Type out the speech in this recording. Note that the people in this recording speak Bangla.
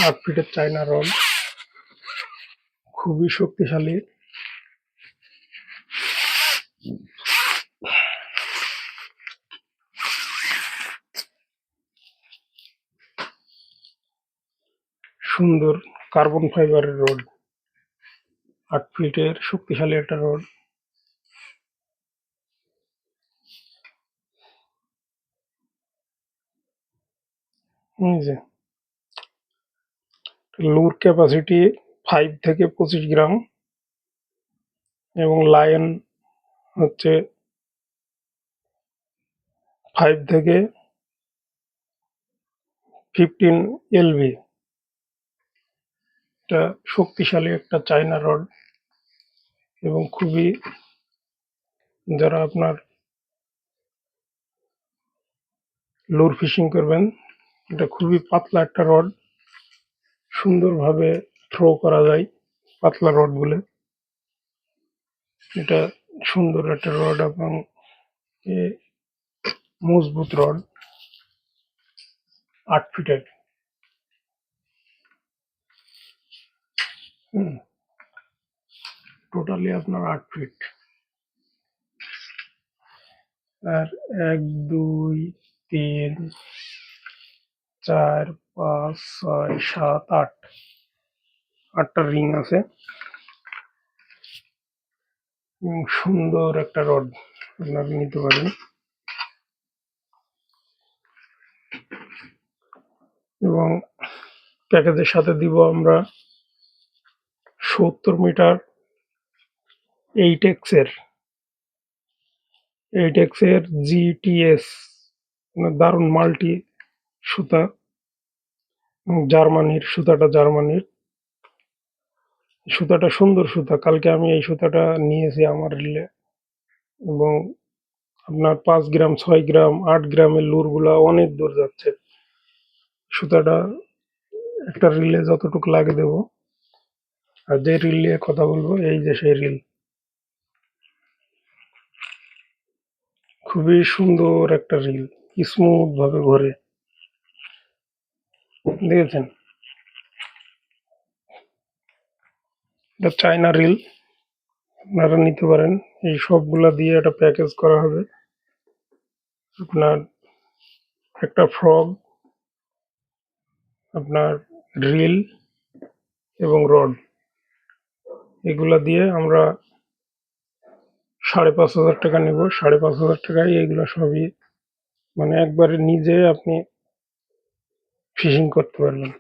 8 ফিটের চায়না রড, খুবই শক্তিশালী। সুন্দর কার্বন ফাইবারের রড, 8 ফিটের শক্তিশালী একটা রড। এই যে লুর ক্যাপাসিটি 5 থেকে 25 গ্রাম এবং লায়ন হচ্ছে 5 থেকে 15 এলবি। এটা শক্তিশালী একটা চায়না রড এবং খুবই, যারা আপনার লুর ফিশিং করবেন, এটা খুবই পাতলা একটা রড, সুন্দরভাবে থ্রো করা যায় পাতলা রড বলে। এটা সুন্দর একটা রড এবং মজবুত রড, 8 ফিটের। টোটালি আপনার 8 ফিট। আর 1 2 3 4 5 6 7 8, 8টা রিং আছে এবং সুন্দর একটা রড আপনারা নিতে পারেন। এবং প্যাকেজের সাথে দিব আমরা 70 মিটার 8x এর GTS, দারুণ মাল্টি সুতা, জার্মানির সুতাটা, জার্মানির সুতাটা সুন্দর সুতা। কালকে আমি এই সুতাটা নিয়েছি আমার রিলে, এবং আপনার 5 গ্রাম 6 গ্রাম 8 গ্রামের লুরগুলা অনেক দূর যাচ্ছে। সুতাটা একটা রিলে যতটুকু লাগে দেব। আর যে রিল নিয়ে কথা বলবো, এই যে সেই রিল, খুবই সুন্দর একটা রিল, স্মুথ ভাবে ঘোরে, দেখেছেন? এটা চায়না রিল, আপনারা নিতে পারেন। এই সবগুলা দিয়ে একটা প্যাকেজ করা হবে। আপনার একটা ফ্রগ, আপনার রিল এবং রড, এগুলা দিয়ে আমরা 5,500 টাকা নেব। 5,500 টাকায় এগুলো সবই, মানে একবারে নিজে আপনি ফিশিং করতে পারবেন।